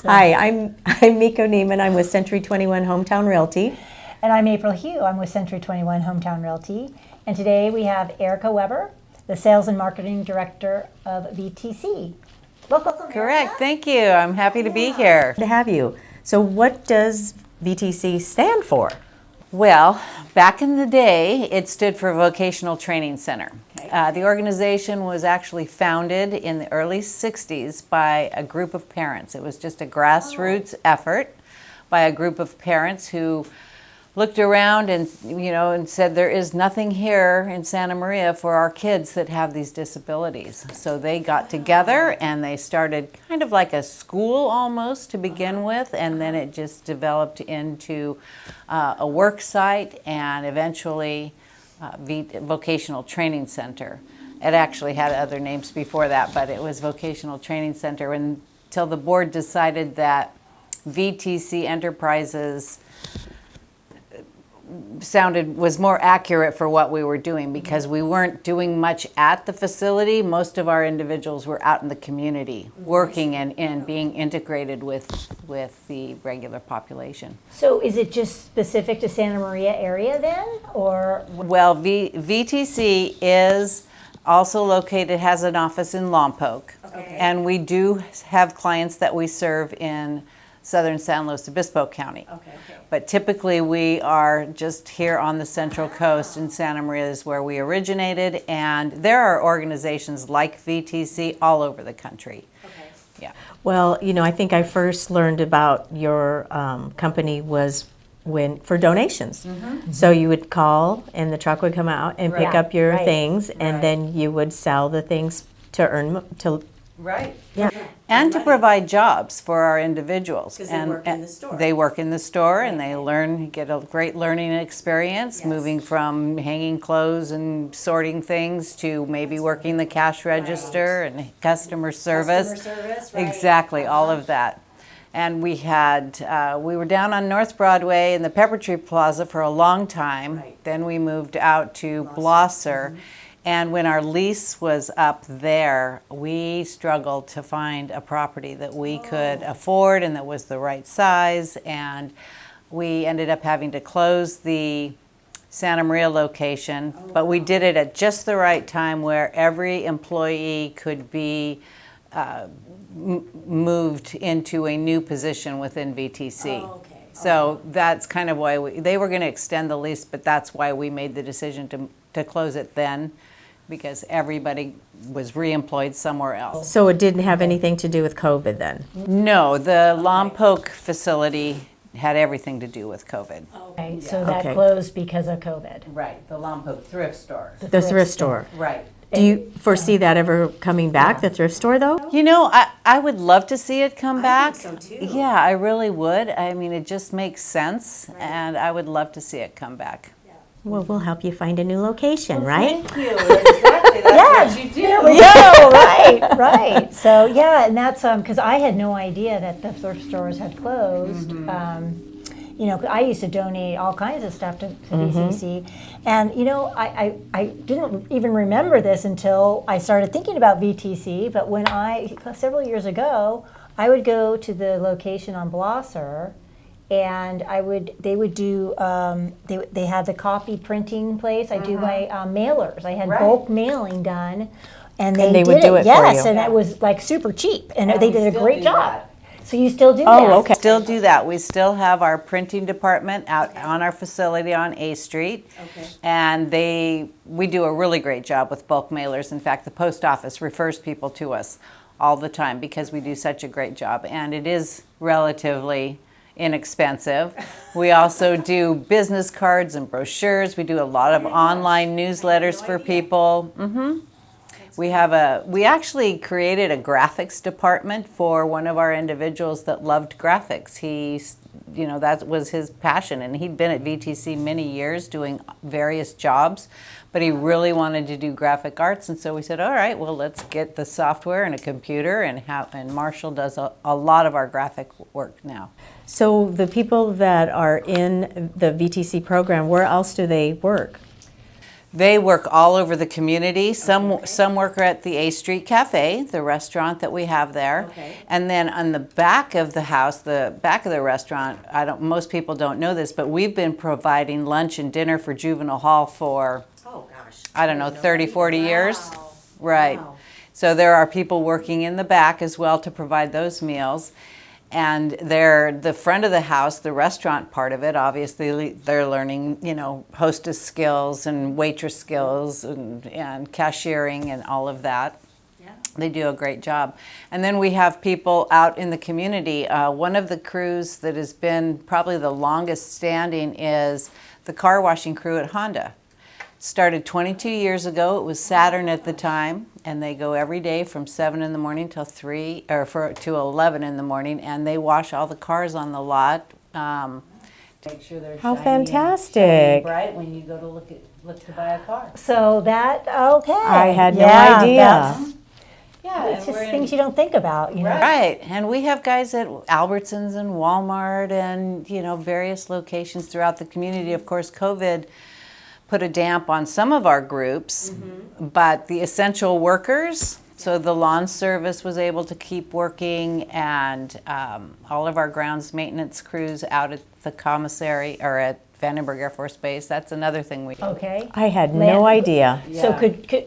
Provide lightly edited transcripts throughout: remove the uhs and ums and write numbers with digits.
Hi, I'm Miko Neiman. I'm with Century 21 Hometown Realty. And I'm April Hugh. I'm with Century 21 Hometown Realty. And today we have Erika Weber, the Sales and Marketing Director of VTC. Welcome. Correct. Erika. Thank you. I'm happy to be here. To have you. So what does VTC stand for? Well, back in the day, it stood for Vocational Training Center. The organization was actually founded in the early 60s by a group of parents. It was just a grassroots effort by a group of parents who looked around and said there is nothing here in Santa Maria for our kids that have these disabilities. So they got together and they started kind of like a school almost to begin with, and then it just developed into a work site and eventually Vocational Training Center. It actually had other names before that, but it was Vocational Training Center until the board decided that VTC Enterprises was more accurate for what we were doing, because we weren't doing much at the facility. Most of our individuals were out in the community working and being integrated with the regular population. So is it just specific to Santa Maria area then, or? Well, VTC is also located, has an office in Lompoc. Okay. And we do have clients that we serve in southern San Luis Obispo County. Okay. But typically we are just here on the Central Coast, and Santa Maria is where we originated, and there are organizations like VTC all over the country. Okay. Yeah. Well, I think I first learned about your company was for donations. Mm-hmm. So you would call and the truck would come out and pick Right. up your Right. things, and Right. then you would sell the things to earn Right. yeah. And to provide jobs for our individuals. 'Cause they work in the store. They work in the store, and they get a great learning experience, Yes. moving from hanging clothes and sorting things to maybe working the cash register and customer service. right. Exactly, all of that. And we were down on North Broadway in the Pepper Tree Plaza for a long time. Right. Then we moved out to Blosser. And when our lease was up there, we struggled to find a property that we could afford and that was the right size. And we ended up having to close the Santa Maria location. But we did it at just the right time where every employee could be moved into a new position within VTC. So that's kind of why they were going to extend the lease, but that's why we made the decision to close it then, because everybody was reemployed somewhere else. So it didn't have anything to do with COVID then? No, the Lompoc facility had everything to do with COVID. Okay, so that Okay. closed because of COVID. Right, the Lompoc Thrift Store. The thrift store. Right. Do you foresee that ever coming back, the thrift store though? I would love to see it come back. think so, too. Yeah, I really would. I mean, it just makes sense, and I would love to see it come back. Well, we'll help you find a new location, right? Thank you. Exactly. That's what you do. There we go. Right. So yeah, and that's because I had no idea that the thrift stores had closed. I used to donate all kinds of stuff to VTC, and I didn't even remember this until I started thinking about VTC. But when several years ago, I would go to the location on Blosser, and they would do they had the copy printing place. I do my mailers. I had bulk mailing done, and they would did do it for yes, you. and it was like super cheap, and they we did a still great do job. that. So you still do that? Oh, okay. Still do that. We still have our printing department out on our facility on A Street. Okay. And we do a really great job with bulk mailers. In fact, the post office refers people to us all the time because we do such a great job. And it is relatively inexpensive. We also do business cards and brochures. We do a lot of online newsletters for people. We actually created a graphics department for one of our individuals that loved graphics. That was his passion, and he'd been at VTC many years doing various jobs, but he really wanted to do graphic arts, and so we said, all right, well, let's get the software and a computer, and Marshall does a lot of our graphic work now. So the people that are in the VTC program, where else do they work? They work all over the community. Some work at the A Street Cafe, the restaurant that we have there. Okay. And then on the back of the house, the back of the restaurant, most people don't know this, but we've been providing lunch and dinner for Juvenile Hall for, Oh, gosh. I don't know, 30, 40 years. Wow. Right. Wow. So there are people working in the back as well to provide those meals. And the front of the house, the restaurant part of it, obviously they're learning, hostess skills and waitress skills and cashiering and all of that. Yeah. They do a great job. And then we have people out in the community. One of the crews that has been probably the longest standing is the car washing crew at Honda. Started 22 years ago. It was Saturn at the time, and they go every day from 7 in the morning till 11 in the morning, and they wash all the cars on the lot. Make sure they're How shiny fantastic. and bright when you go to look to buy a car. So that, okay. I had no Yeah, idea. that's- Yeah, It's just things you don't think about, Right, and we have guys at Albertsons and Walmart and various locations throughout the community. Of course, COVID put a damp on some of our groups, but the essential workers, so the lawn service was able to keep working, and all of our grounds maintenance crews out at the commissary or at Vandenberg Air Force Base. That's another thing we do. Okay. I had no idea. So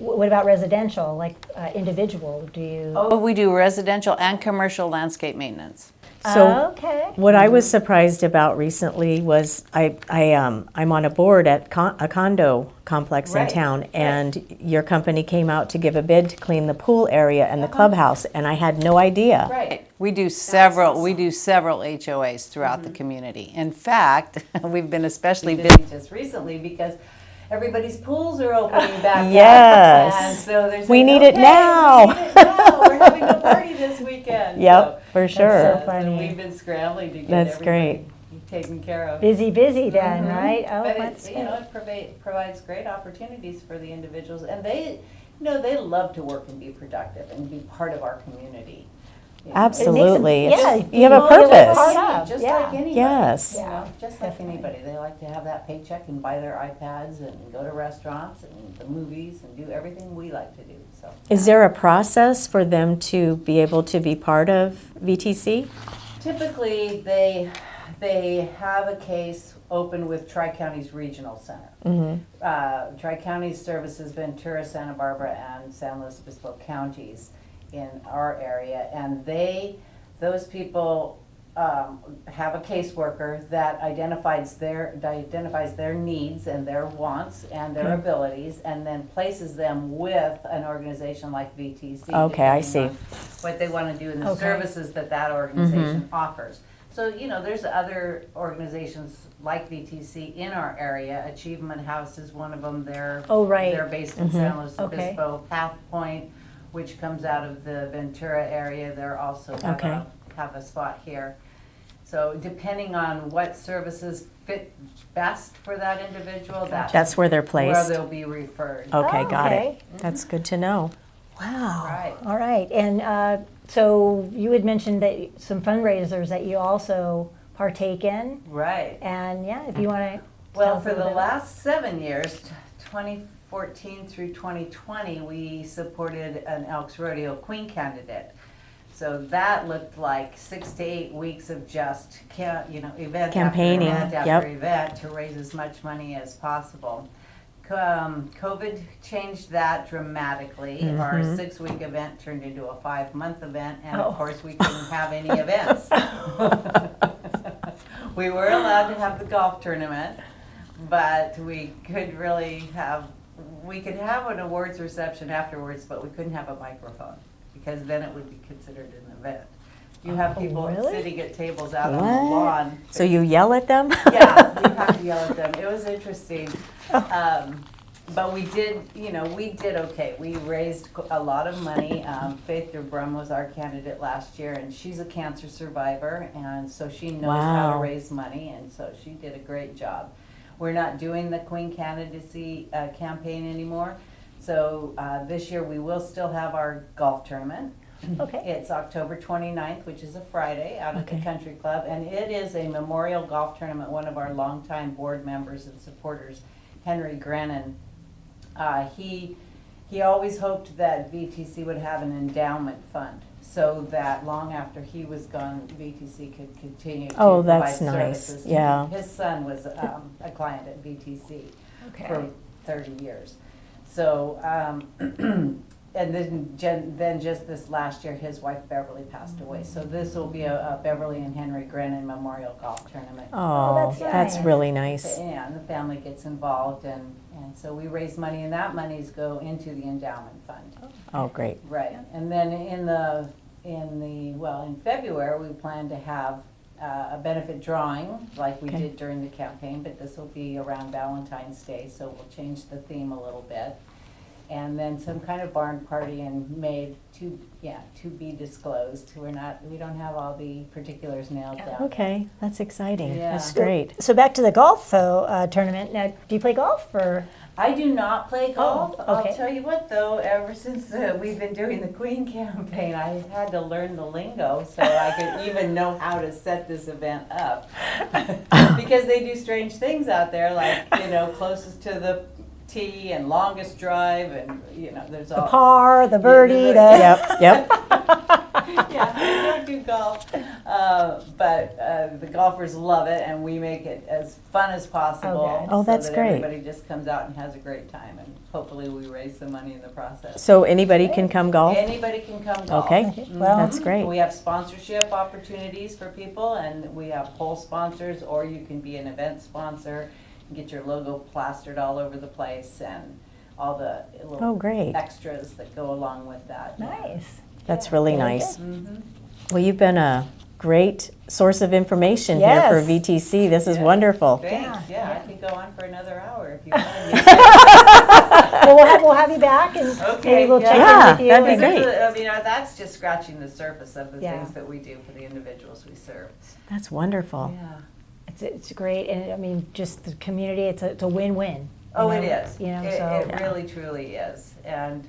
what about residential, like individual? Do you? Oh, we do residential and commercial landscape maintenance. So Okay. what I was surprised about recently was I'm on a board at a condo complex in Right, town, and your company came out to give a bid to clean the pool area and the clubhouse, and I had no idea. Right. We do several HOAs throughout the community. In fact, we've been especially busy just recently because everybody's pools are opening back Yes. up. And so there's We like, need it okay, now." We need it now. We're having a party this weekend. Yep, for sure. so funny. And we've been scrambling to get That's everybody taken care of. Busy then, right? Oh, But that's it provides great opportunities for the individuals, and they love to work and be productive and be part of our community. Absolutely. yeah, You have a you feel like purpose. part of. Just Yeah. like anybody. Yes. Just like anybody. They like to have that paycheck and buy their iPads and go to restaurants and the movies and do everything we like to do. So Is there a process for them to be able to be part of VTC? typically they have a case open with Tri-Counties Regional Center. Tri-Counties services Ventura, Santa Barbara, and San Luis Obispo counties in our area, and those people have a caseworker that identifies their needs and their wants and their abilities, and then places them with an organization like VTC. Okay, I depending see. on what they want to do and the Okay. services that organization offers. So, there's other organizations like VTC in our area. Achievement House is one of them. They're based in San Luis Okay. Obispo. Path Point, which comes out of the Ventura area, they're also have a spot here. So depending on what services fit best for that individual, That's where they're where placed? they'll be referred. Okay, got Okay. it. That's good to know. Wow. Right. All right. And so you had mentioned that some fundraisers that you also partake in. Right. And if you want to. Well, for the last 7 years, 2014 through 2020, we supported an Elks Rodeo Queen candidate. So that looked like 6 to 8 weeks of just, event Campaigning, after event yep. after event to raise as much money as possible. COVID changed that dramatically. Our 6-week event turned into a 5-month event, and of course we couldn't have any events. We were allowed to have the golf tournament, but we could have an awards reception afterwards, but we couldn't have a microphone, because then it would be considered an event. You have people sitting at tables out on the lawn. So you yell at them? Yeah, we have to yell at them. It was interesting. But we did okay. We raised a lot of money. Faith DeBrum was our candidate last year, and she's a cancer survivor, and so she knows how to raise money, and so she did a great job. We're not doing the Queen candidacy campaign anymore, so this year we will still have our golf tournament. Okay. It's October 29th, which is a Friday, out at the Country Club, and it is a memorial golf tournament. One of our longtime board members and supporters, Henry Grennan, He always hoped that VTC would have an endowment fund, so that long after he was gone, VTC could continue to Oh, provide that's nice. services. Yeah. His son was a client at VTC Okay. for 30 years. So, and then just this last year, his wife Beverly passed away. So this will be a Beverly and Henry Grennan Memorial Golf Tournament. Oh, that's nice. really nice. And the family gets involved, and so we raise money, and that monies go into the endowment fund. Oh, great. Right, and then in February, we plan to have a benefit drawing like we Okay. did during the campaign, but this will be around Valentine's Day, so we'll change the theme a little bit. And then some kind of barn party in May to be disclosed. We don't have all the particulars nailed down. Okay, that's exciting. Yeah. That's great. So back to the golf though tournament. Now, do you play golf or? I do not play golf. okay. I'll tell you what though, ever since we've been doing the Queen campaign, I had to learn the lingo so I could even know how to set this event up. Because they do strange things out there, like, closest to the tee and longest drive, and there's all The par, the birdie, Yep, yep. yeah, I don't do golf, but the golfers love it, and we make it as fun as possible. Oh, good. Oh, that's so that great. Everybody just comes out and has a great time, and hopefully we raise some money in the process. So anybody can come golf? Anybody can come golf. Okay, Mhm. well- that's great. We have sponsorship opportunities for people, and we have whole sponsors, or you can be an event sponsor and get your logo plastered all over the place, and all the Oh, little great. extras that go along with that. Nice. That's really Very nice. Mhm. Well, you've been a great source of information here Yes. for VTC. This is Yeah. wonderful. Thanks. Yeah, Yeah, yeah. I could go on for another hour if you wanted Well, we'll have you back, and Okay, maybe we'll check yeah. in with you. That'd be and- great. I mean, that's just scratching the surface of the Yeah. things that we do for the individuals we serve. That's wonderful. Yeah. It's great, and I mean, just the community. It's a win-win. Oh, you it know, is. You know, It so really, truly is. And,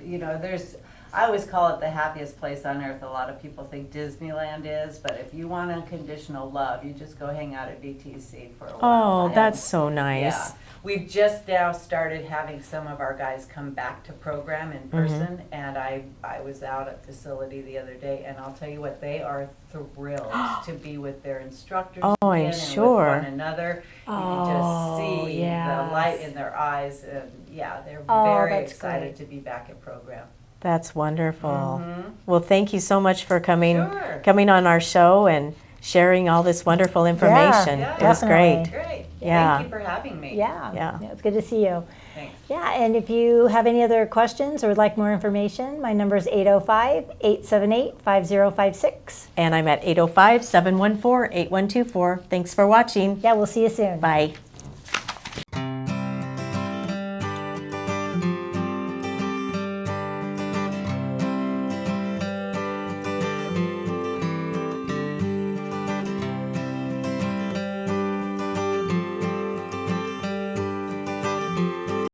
I always call it the happiest place on earth. A lot of people think Disneyland is, but if you want unconditional love, you just go hang out at VTC for a while. Oh, And, that's so nice. Yeah. We've just now started having some of our guys come back to program in person, and I was out at facility the other day, and I'll tell you what, they are thrilled to be with their instructors Oh, I'm again sure. and with one another. You can just see yes. the light in their eyes, and they're Oh, very that's excited great. to be back at program. That's wonderful. Mhm. Well, thank you so much for coming Sure. on our show and sharing all this wonderful information. Yeah, It was definitely. great. Great. Yeah. Thank you for having me. yeah, Yeah. it's good to see you. Thanks. Yeah, and if you have any other questions or would like more information, my number is 805-878-5056. And I'm at 805-714-8124. Thanks for watching. Yeah, we'll see you soon. Bye.